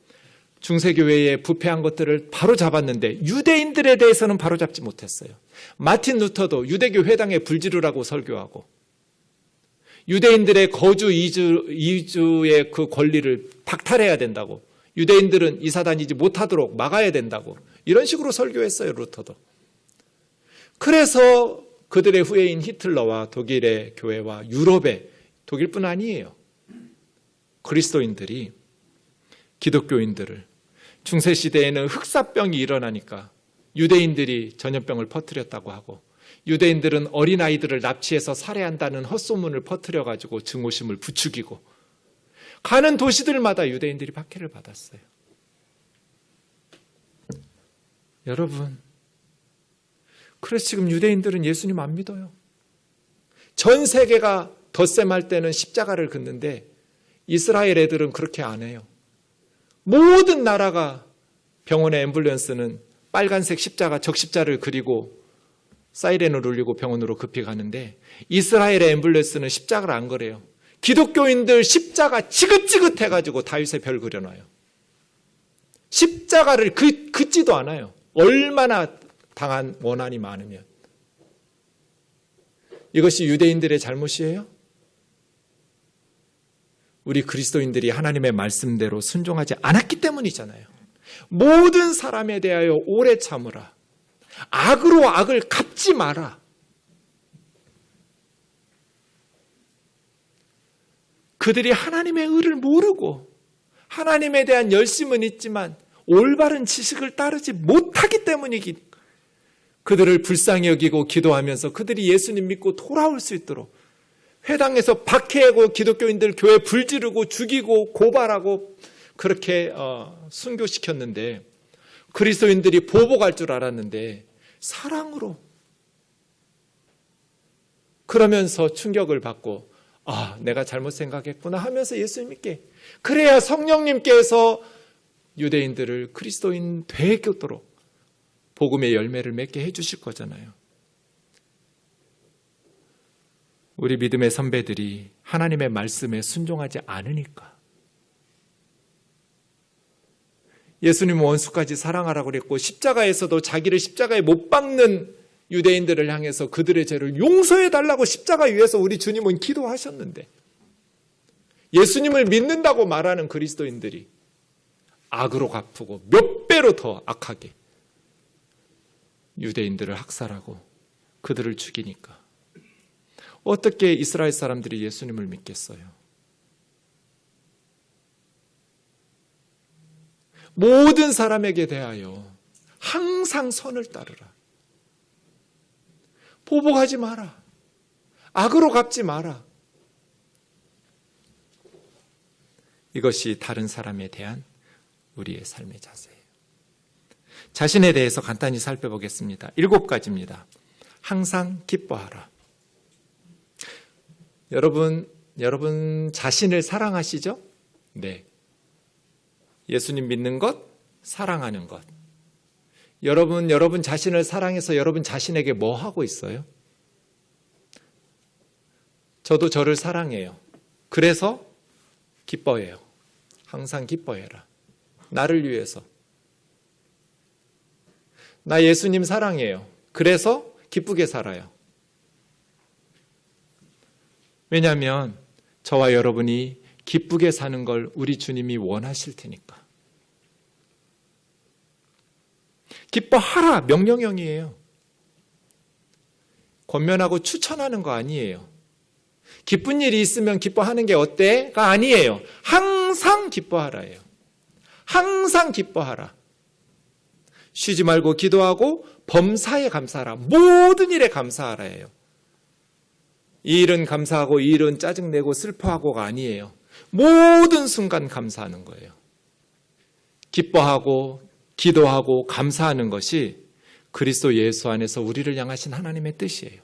중세교회에 부패한 것들을 바로잡았는데 유대인들에 대해서는 바로잡지 못했어요. 마틴 루터도 유대교 회당에 불지르라고 설교하고 유대인들의 거주 이주의 그 권리를 박탈해야 된다고, 유대인들은 이사 다니지 못하도록 막아야 된다고 이런 식으로 설교했어요, 루터도. 그래서 그들의 후예인 히틀러와 독일의 교회와 유럽의, 독일뿐 아니에요, 그리스도인들이 기독교인들을, 중세시대에는 흑사병이 일어나니까 유대인들이 전염병을 퍼뜨렸다고 하고, 유대인들은 어린아이들을 납치해서 살해한다는 헛소문을 퍼뜨려가지고 증오심을 부추기고, 가는 도시들마다 유대인들이 박해를 받았어요. 여러분, 그래서 지금 유대인들은 예수님 안 믿어요. 전 세계가 덧셈할 때는 십자가를 긋는데 이스라엘 애들은 그렇게 안 해요. 모든 나라가 병원의 앰뷸런스는 빨간색 십자가, 적십자를 그리고 사이렌을 울리고 병원으로 급히 가는데, 이스라엘의 앰뷸런스는 십자가를 안 그래요. 기독교인들 십자가 지긋지긋해가지고 다윗의 별 그려놔요. 십자가를 긋지도 않아요. 얼마나 당한 원한이 많으면. 이것이 유대인들의 잘못이에요? 우리 그리스도인들이 하나님의 말씀대로 순종하지 않았기 때문이잖아요. 모든 사람에 대하여 오래 참으라. 악으로 악을 갚지 마라. 그들이 하나님의 의를 모르고 하나님에 대한 열심은 있지만 올바른 지식을 따르지 못하기 때문이기, 그들을 불쌍히 여기고 기도하면서 그들이 예수님 믿고 돌아올 수 있도록 회당에서 박해하고 기독교인들 교회 불지르고 죽이고 고발하고 그렇게 순교시켰는데, 그리스도인들이 보복할 줄 알았는데 사랑으로, 그러면서 충격을 받고 내가 잘못 생각했구나 하면서 예수님 믿게, 그래야 성령님께서 유대인들을 그리스도인 되도록 복음의 열매를 맺게 해주실 거잖아요. 우리 믿음의 선배들이 하나님의 말씀에 순종하지 않으니까. 예수님은 원수까지 사랑하라고 그랬고, 십자가에서도 자기를 십자가에 못 박는 유대인들을 향해서 그들의 죄를 용서해달라고 십자가 위에서 우리 주님은 기도하셨는데, 예수님을 믿는다고 말하는 그리스도인들이 악으로 갚고 몇 배로 더 악하게 유대인들을 학살하고 그들을 죽이니까 어떻게 이스라엘 사람들이 예수님을 믿겠어요? 모든 사람에게 대하여 항상 선을 따르라. 보복하지 마라. 악으로 갚지 마라. 이것이 다른 사람에 대한 우리의 삶의 자세예요. 자신에 대해서 간단히 살펴보겠습니다. 7가지입니다. 항상 기뻐하라. 여러분 자신을 사랑하시죠? 네. 예수님 믿는 것, 사랑하는 것. 여러분 자신을 사랑해서 여러분 자신에게 뭐 하고 있어요? 저도 저를 사랑해요. 그래서 기뻐해요. 항상 기뻐해라. 나를 위해서. 나 예수님 사랑해요. 그래서 기쁘게 살아요. 왜냐하면 저와 여러분이 기쁘게 사는 걸 우리 주님이 원하실 테니까. 기뻐하라 명령형이에요. 권면하고 추천하는 거 아니에요. 기쁜 일이 있으면 기뻐하는 게 어때?가 아니에요. 항상 기뻐하라예요. 항상 기뻐하라. 쉬지 말고 기도하고 범사에 감사하라. 모든 일에 감사하라예요. 이 일은 감사하고 이 일은 짜증내고 슬퍼하고가 아니에요. 모든 순간 감사하는 거예요. 기뻐하고 기도하고 감사하는 것이 그리스도 예수 안에서 우리를 향하신 하나님의 뜻이에요.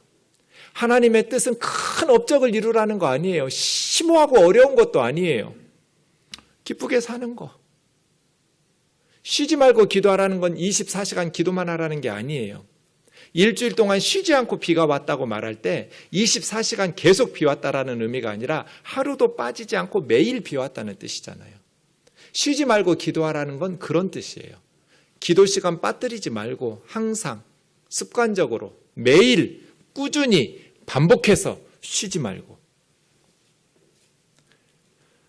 하나님의 뜻은 큰 업적을 이루라는 거 아니에요. 심오하고 어려운 것도 아니에요. 기쁘게 사는 거. 쉬지 말고 기도하라는 건 24시간 기도만 하라는 게 아니에요. 일주일 동안 쉬지 않고 비가 왔다고 말할 때 24시간 계속 비 왔다라는 의미가 아니라 하루도 빠지지 않고 매일 비 왔다는 뜻이잖아요. 쉬지 말고 기도하라는 건 그런 뜻이에요. 기도 시간 빠뜨리지 말고 항상 습관적으로 매일 꾸준히 반복해서 쉬지 말고.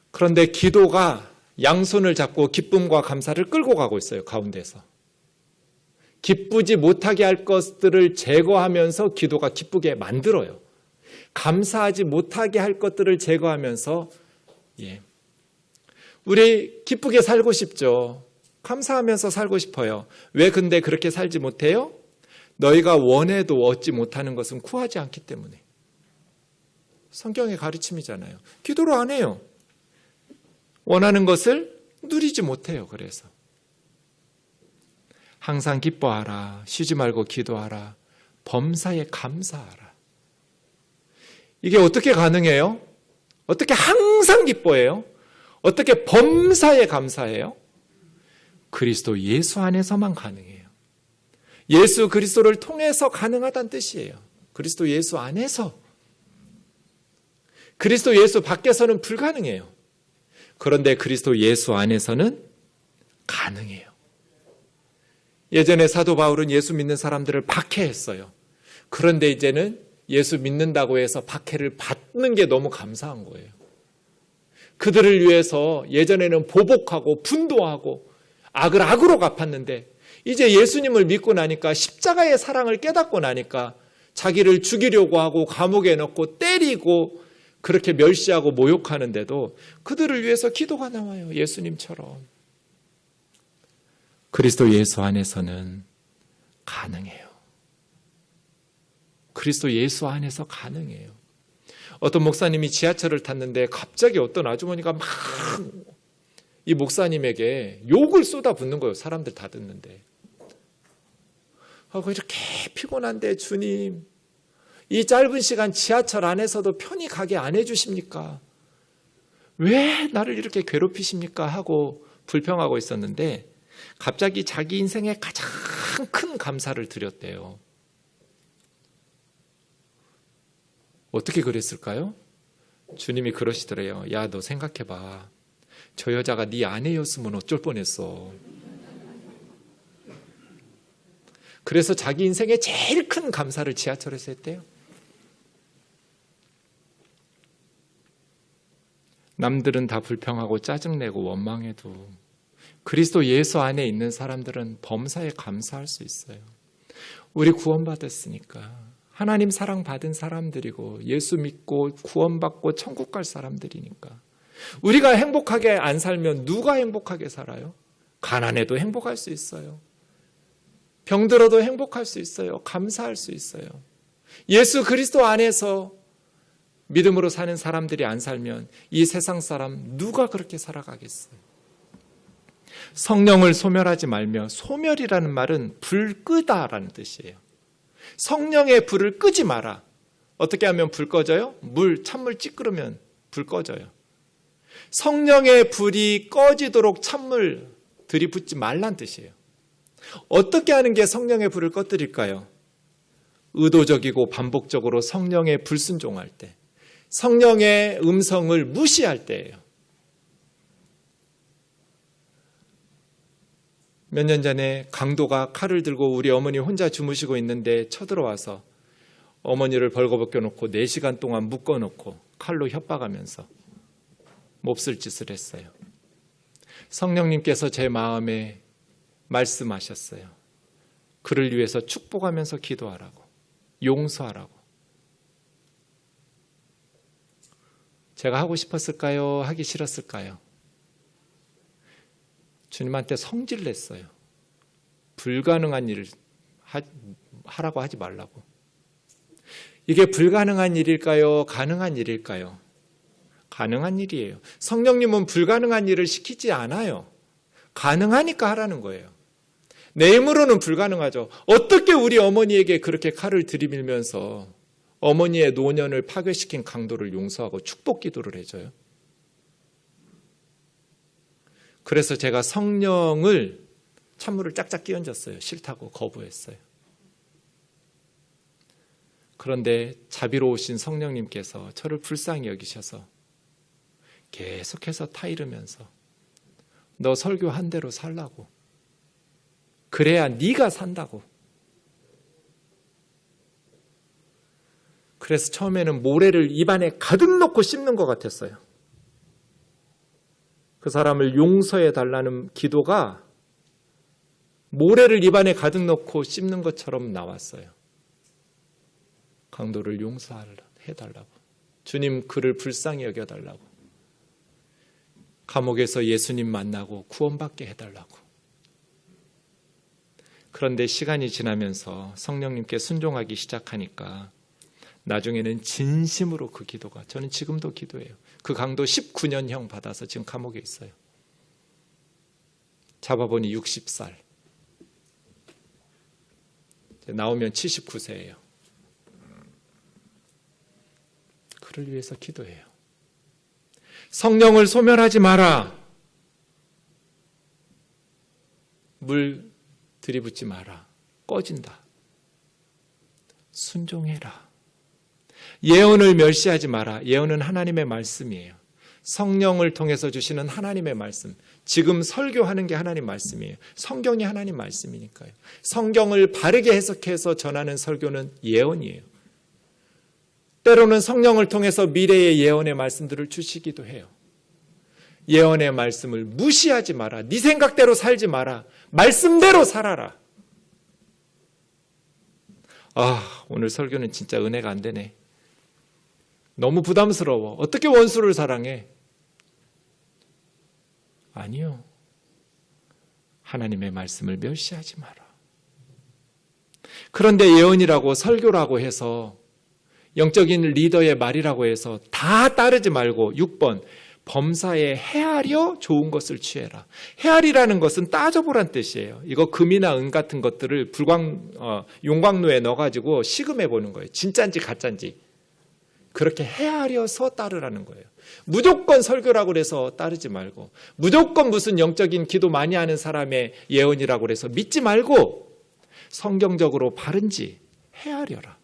그런데 기도가 양손을 잡고 기쁨과 감사를 끌고 가고 있어요. 가운데서. 기쁘지 못하게 할 것들을 제거하면서 기도가 기쁘게 만들어요. 감사하지 못하게 할 것들을 제거하면서 우리 기쁘게 살고 싶죠. 감사하면서 살고 싶어요. 왜 근데 그렇게 살지 못해요? 너희가 원해도 얻지 못하는 것은 구하지 않기 때문에. 성경의 가르침이잖아요. 기도를 안 해요. 원하는 것을 누리지 못해요. 그래서 항상 기뻐하라. 쉬지 말고 기도하라. 범사에 감사하라. 이게 어떻게 가능해요? 어떻게 항상 기뻐해요? 어떻게 범사에 감사해요? 그리스도 예수 안에서만 가능해요. 예수 그리스도를 통해서 가능하다는 뜻이에요. 그리스도 예수 안에서. 그리스도 예수 밖에서는 불가능해요. 그런데 그리스도 예수 안에서는 가능해요. 예전에 사도 바울은 예수 믿는 사람들을 박해했어요. 그런데 이제는 예수 믿는다고 해서 박해를 받는 게 너무 감사한 거예요. 그들을 위해서 예전에는 보복하고 분도하고 악을 악으로 갚았는데 이제 예수님을 믿고 나니까 십자가의 사랑을 깨닫고 나니까 자기를 죽이려고 하고 감옥에 넣고 때리고 그렇게 멸시하고 모욕하는데도 그들을 위해서 기도가 나와요. 예수님처럼. 그리스도 예수 안에서는 가능해요. 그리스도 예수 안에서 가능해요. 어떤 목사님이 지하철을 탔는데 갑자기 어떤 아주머니가 막 이 목사님에게 욕을 쏟아붓는 거예요. 사람들 다 듣는데. 하고 이렇게 피곤한데 주님, 이 짧은 시간 지하철 안에서도 편히 가게 안 해주십니까? 왜 나를 이렇게 괴롭히십니까? 하고 불평하고 있었는데 갑자기 자기 인생에 가장 큰 감사를 드렸대요. 어떻게 그랬을까요? 주님이 그러시더래요. 야, 너 생각해봐. 저 여자가 네 아내였으면 어쩔 뻔했어. 그래서 자기 인생에 제일 큰 감사를 지하철에서 했대요. 남들은 다 불평하고 짜증내고 원망해도 그리스도 예수 안에 있는 사람들은 범사에 감사할 수 있어요. 우리 구원받았으니까. 하나님 사랑받은 사람들이고 예수 믿고 구원받고 천국 갈 사람들이니까. 우리가 행복하게 안 살면 누가 행복하게 살아요? 가난해도 행복할 수 있어요. 병들어도 행복할 수 있어요. 감사할 수 있어요. 예수 그리스도 안에서 믿음으로 사는 사람들이 안 살면 이 세상 사람 누가 그렇게 살아가겠어요? 성령을 소멸하지 말며, 소멸이라는 말은 불 끄다라는 뜻이에요. 성령의 불을 끄지 마라. 어떻게 하면 불 꺼져요? 찬물 찌끄르면 불 꺼져요. 성령의 불이 꺼지도록 찬물 들이붓지 말란 뜻이에요. 어떻게 하는 게 성령의 불을 꺼뜨릴까요? 의도적이고 반복적으로 성령의 불순종할 때, 성령의 음성을 무시할 때예요. 몇 년 전에 강도가 칼을 들고 우리 어머니 혼자 주무시고 있는데 쳐들어와서 어머니를 벌거벗겨 놓고 4시간 동안 묶어놓고 칼로 협박하면서 몹쓸 짓을 했어요. 성령님께서 제 마음에 말씀하셨어요. 그를 위해서 축복하면서 기도하라고, 용서하라고. 제가 하고 싶었을까요? 하기 싫었을까요? 주님한테 성질 냈어요. 불가능한 일을 하라고 하지 말라고. 이게 불가능한 일일까요? 가능한 일일까요? 가능한 일이에요. 성령님은 불가능한 일을 시키지 않아요. 가능하니까 하라는 거예요. 내 힘으로는 불가능하죠. 어떻게 우리 어머니에게 그렇게 칼을 들이밀면서 어머니의 노년을 파괴시킨 강도를 용서하고 축복 기도를 해줘요? 그래서 제가 성령을 찬물을 짝짝 끼얹었어요. 싫다고 거부했어요. 그런데 자비로우신 성령님께서 저를 불쌍히 여기셔서 계속해서 타이르면서 너 설교한 대로 살라고. 그래야 네가 산다고. 그래서 처음에는 모래를 입안에 가득 넣고 씹는 것 같았어요. 그 사람을 용서해 달라는 기도가 모래를 입안에 가득 넣고 씹는 것처럼 나왔어요. 강도를 용서해달라고. 주님 그를 불쌍히 여겨달라고. 감옥에서 예수님 만나고 구원받게 해달라고. 그런데 시간이 지나면서 성령님께 순종하기 시작하니까 나중에는 진심으로 그 기도가, 저는 지금도 기도해요. 그 강도 19년형 받아서 지금 감옥에 있어요. 잡아보니 60살. 나오면 79세예요. 그를 위해서 기도해요. 성령을 소멸하지 마라. 물 들이붓지 마라. 꺼진다. 순종해라. 예언을 멸시하지 마라. 예언은 하나님의 말씀이에요. 성령을 통해서 주시는 하나님의 말씀. 지금 설교하는 게 하나님 말씀이에요. 성경이 하나님 말씀이니까요. 성경을 바르게 해석해서 전하는 설교는 예언이에요. 때로는 성령을 통해서 미래의 예언의 말씀들을 주시기도 해요. 예언의 말씀을 무시하지 마라. 네 생각대로 살지 마라. 말씀대로 살아라. 오늘 설교는 진짜 은혜가 안 되네. 너무 부담스러워. 어떻게 원수를 사랑해? 아니요. 하나님의 말씀을 멸시하지 마라. 그런데 예언이라고 설교라고 해서 영적인 리더의 말이라고 해서 다 따르지 말고 6번 범사에 헤아려 좋은 것을 취해라. 헤아리라는 것은 따져보란 뜻이에요. 이거 금이나 은 같은 것들을 용광로에 넣어가지고 시금해 보는 거예요. 진짜인지 가짜인지. 그렇게 헤아려서 따르라는 거예요. 무조건 설교라고 해서 따르지 말고, 무조건 무슨 영적인 기도 많이 하는 사람의 예언이라고 해서 믿지 말고 성경적으로 바른지 헤아려라.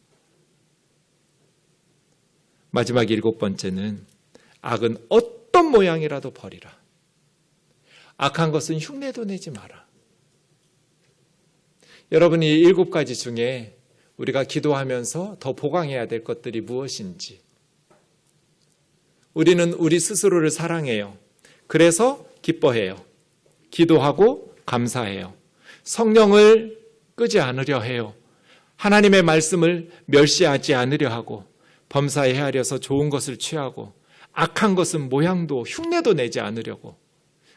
마지막 7번째는 악은 어떤 모양이라도 버리라. 악한 것은 흉내도 내지 마라. 여러분이 7가지 중에 우리가 기도하면서 더 보강해야 될 것들이 무엇인지. 우리는 우리 스스로를 사랑해요. 그래서 기뻐해요. 기도하고 감사해요. 성령을 끄지 않으려 해요. 하나님의 말씀을 멸시하지 않으려 하고, 범사에 헤아려서 좋은 것을 취하고, 악한 것은 모양도 흉내도 내지 않으려고.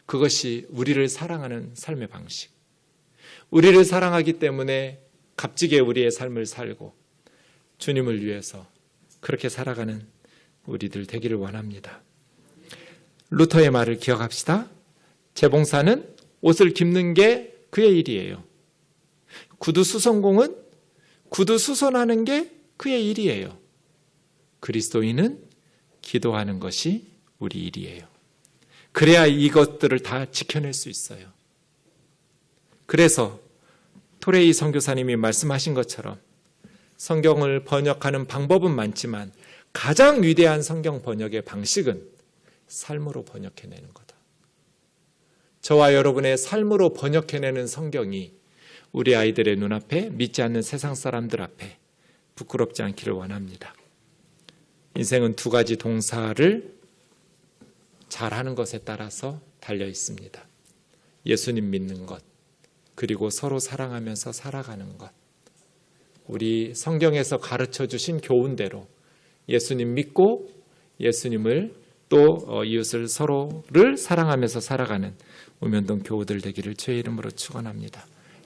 그것이 우리를 사랑하는 삶의 방식. 우리를 사랑하기 때문에 값지게 우리의 삶을 살고 주님을 위해서 그렇게 살아가는 우리들 되기를 원합니다. 루터의 말을 기억합시다. 재봉사는 옷을 깁는 게 그의 일이에요. 구두 수선공은 구두 수선하는 게 그의 일이에요. 그리스도인은 기도하는 것이 우리 일이에요. 그래야 이것들을 다 지켜낼 수 있어요. 그래서 토레이 선교사님이 말씀하신 것처럼 성경을 번역하는 방법은 많지만 가장 위대한 성경 번역의 방식은 삶으로 번역해내는 거다. 저와 여러분의 삶으로 번역해내는 성경이 우리 아이들의 눈앞에, 믿지 않는 세상 사람들 앞에 부끄럽지 않기를 원합니다. 인생은 2가지 동사를 잘하는 것에 따라서 달려 있습니다. 예수님 믿는 것, 그리고 서로 사랑하면서 살아가는 것. 우리 성경에서 가르쳐 주신 교훈대로 예수님 믿고 예수님을 또 이웃을 서로를 사랑하면서 살아가는 우면동 교우들 되기를 주의 이름으로 축원합니다.